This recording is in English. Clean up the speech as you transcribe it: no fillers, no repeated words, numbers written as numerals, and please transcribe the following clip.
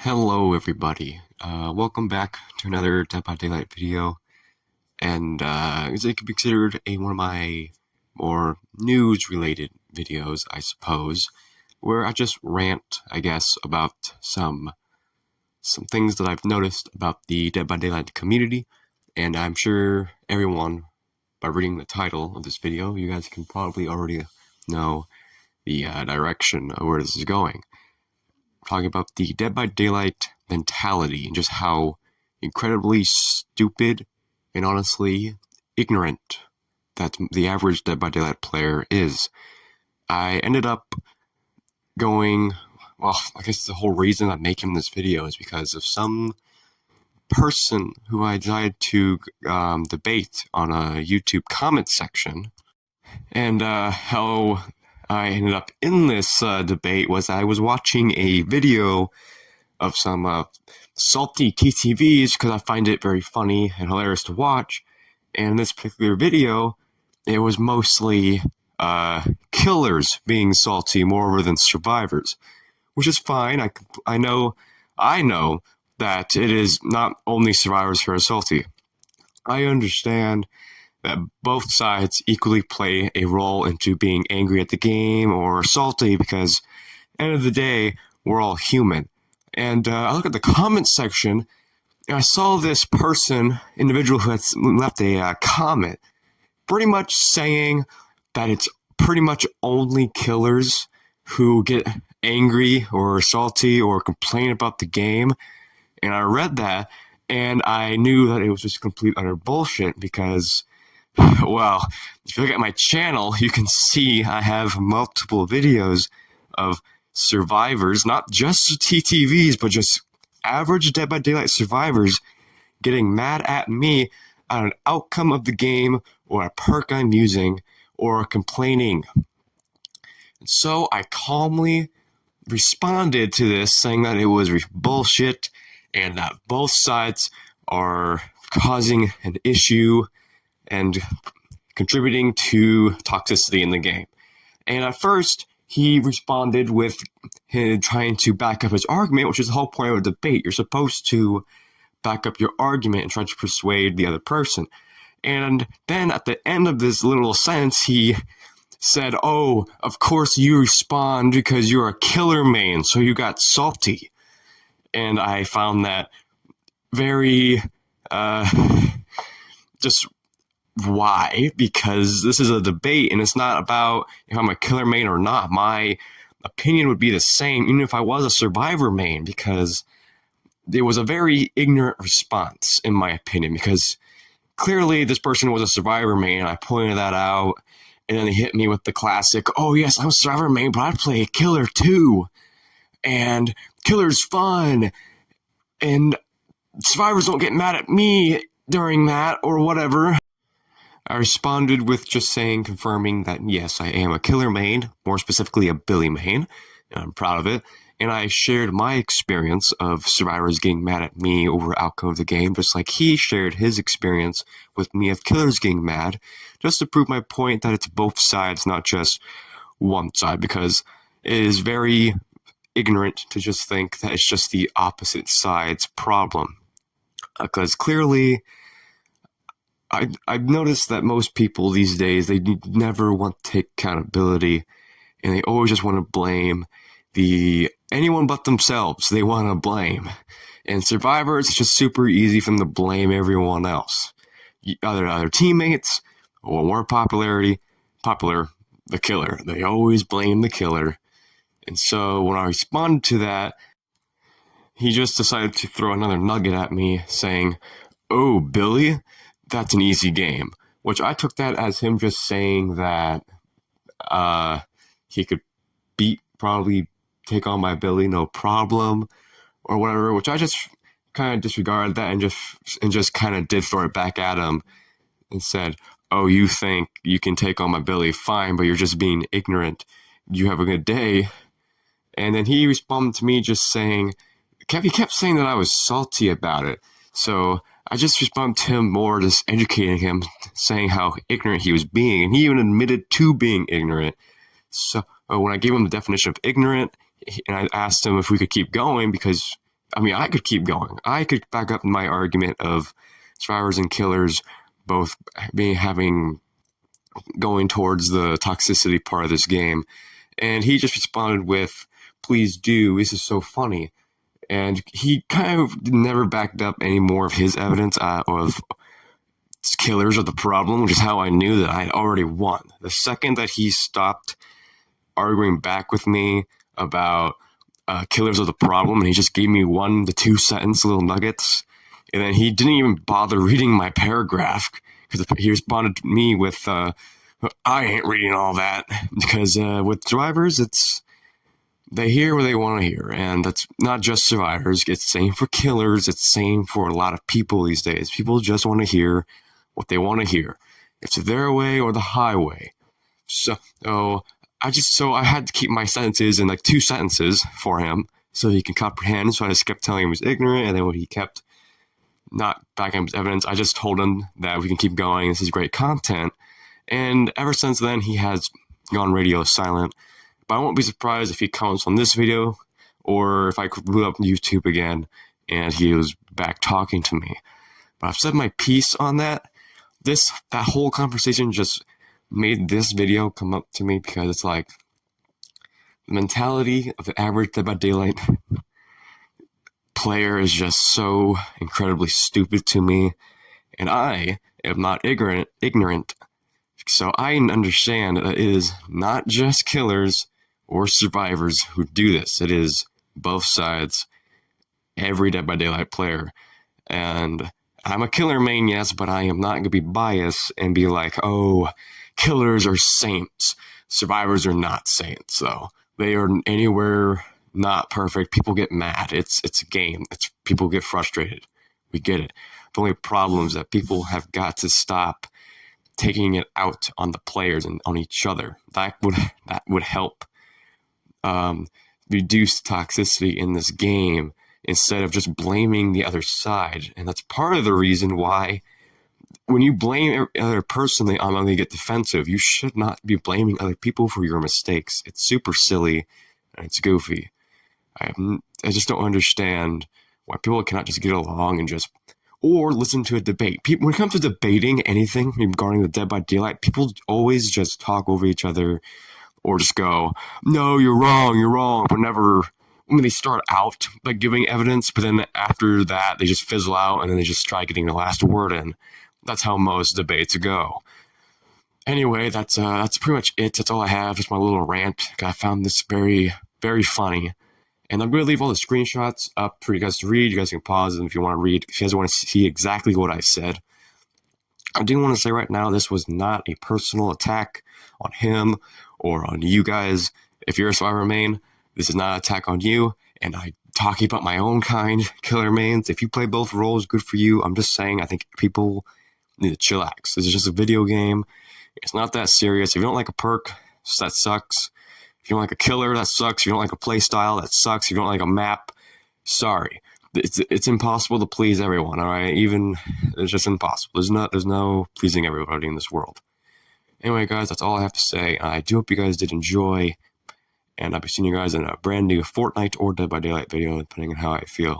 Hello everybody, welcome back to another Dead by Daylight video, and it could be considered one of my more news-related videos, I suppose, where I just rant, I guess, about some things that I've noticed about the Dead by Daylight community, and I'm sure everyone, by reading the title of this video, you guys can probably already know the direction of where this is going. Talking about the Dead by Daylight mentality and just how incredibly stupid and honestly ignorant that the average Dead by Daylight player is. I ended up going, well, I guess the whole reason I'm making this video is because of some person who I decided to debate on a YouTube comment section, and how I ended up in this debate was I was watching a video of some salty TTVs because I find it very funny and hilarious to watch. And in this particular video, it was mostly killers being salty more than survivors, which is fine. I know that it is not only survivors who are salty. I understand that both sides equally play a role into being angry at the game or salty because, at the end of the day, we're all human. And I look at the comment section, and I saw this individual who had left a comment, pretty much saying that it's pretty much only killers who get angry or salty or complain about the game. And I read that, and I knew that it was just complete utter bullshit because, well, if you look at my channel, you can see I have multiple videos of survivors, not just TTVs, but just average Dead by Daylight survivors getting mad at me on an outcome of the game or a perk I'm using or complaining. And so I calmly responded to this, saying that it was bullshit and that both sides are causing an issue and contributing to toxicity in the game. And at first, he responded with him trying to back up his argument, which is the whole point of a debate. You're supposed to back up your argument and try to persuade the other person. And then at the end of this little sentence, he said, "Oh, of course you respond because you're a killer main, so you got salty." And I found that very, just why? Because this is a debate and it's not about if I'm a killer main or not. My opinion would be the same even if I was a survivor main, because it was a very ignorant response in my opinion, because clearly this person was a survivor main and I pointed that out, and then they hit me with the classic, "Oh yes, I'm a survivor main, but I play a killer too, and killer's fun, and survivors don't get mad at me during that," or whatever. I responded with just confirming that yes, I am a killer main, more specifically a Billy main, and I'm proud of it. And I shared my experience of survivors getting mad at me over outcome of the game, just like he shared his experience with me of killers getting mad, just to prove my point that it's both sides, not just one side, because it is very ignorant to just think that it's just the opposite side's problem. Because clearly, I've noticed that most people these days, they never want to take accountability, and they always just want to blame anyone but themselves. They want to blame. And survivors, it's just super easy for them to blame everyone else. Either teammates or more popular, the killer. They always blame the killer. And so when I responded to that, he just decided to throw another nugget at me saying, "Oh, Billy, that's an easy game," which I took that as him just saying that he could probably take on my Billy, no problem, or whatever, which I just kind of disregarded that and just kind of did throw it back at him and said, "Oh, you think you can take on my Billy? Fine, but you're just being ignorant. You have a good day." And then he responded to me just saying, he kept saying that I was salty about it. So I just responded to him more, just educating him, saying how ignorant he was being. And he even admitted to being ignorant. So when I gave him the definition of ignorant, and I asked him if we could keep going because I mean, I could keep going. I could back up my argument of survivors and killers both going towards the toxicity part of this game. And he just responded with, "Please do. This is so funny." And he kind of never backed up any more of his evidence of killers are the problem, which is how I knew that I had already won. The second that he stopped arguing back with me about killers are the problem, and he just gave me 1 to 2 sentence little nuggets, and then he didn't even bother reading my paragraph because he responded to me with, "I ain't reading all that," because with survivors, they hear what they want to hear, and that's not just survivors. It's the same for killers. It's the same for a lot of people these days. People just want to hear what they want to hear. It's their way or the highway. So I had to keep my sentences in like 2 sentences for him so he can comprehend. So I just kept telling him he was ignorant, and then when he kept not backing up his evidence, I just told him that we can keep going. This is great content. And ever since then, he has gone radio silent. But I won't be surprised if he comments on this video or if I could boot up YouTube again and he was back talking to me. But I've said my piece on that. That whole conversation just made this video come up to me because it's like the mentality of the average Dead by Daylight player is just so incredibly stupid to me, and I am not ignorant. So I understand that it is not just killers or survivors who do this. It is both sides, every Dead by Daylight player. And I'm a killer main, yes, but I am not going to be biased and be like, oh, killers are saints. Survivors are not saints, though. They are anywhere not perfect. People get mad. It's a game. People get frustrated. We get it. The only problem is that people have got to stop taking it out on the players and on each other. That would help reduce toxicity in this game instead of just blaming the other side. And that's part of the reason why when you blame every other person, they automatically get defensive. You should not be blaming other people for your mistakes. It's super silly and it's goofy. I just don't understand why people cannot just get along and or listen to a debate. When it comes to debating anything regarding the Dead by Daylight, people always just talk over each other or just go, "No, you're wrong," when they start out by giving evidence, but then after that, they just fizzle out and then they just try getting the last word in. That's how most debates go. Anyway, that's pretty much it. That's all I have. Just my little rant. I found this very, very funny. And I'm going to leave all the screenshots up for you guys to read. You guys can pause them if you want to read. If you guys want to see exactly what I said. I do want to say right now, this was not a personal attack on him or on you guys. If you're a survivor main, this is not an attack on you. And I'm talking about my own kind, killer mains. If you play both roles, good for you. I'm just saying, I think people need to chillax. This is just a video game. It's not that serious. If you don't like a perk, that sucks. If you don't like a killer, that sucks. If you don't like a play style, that sucks. If you don't like a map, sorry. It's impossible to please everyone, all right? It's just impossible. There's no pleasing everybody in this world. Anyway, guys, that's all I have to say. I do hope you guys did enjoy, and I'll be seeing you guys in a brand new Fortnite or Dead by Daylight video, depending on how I feel.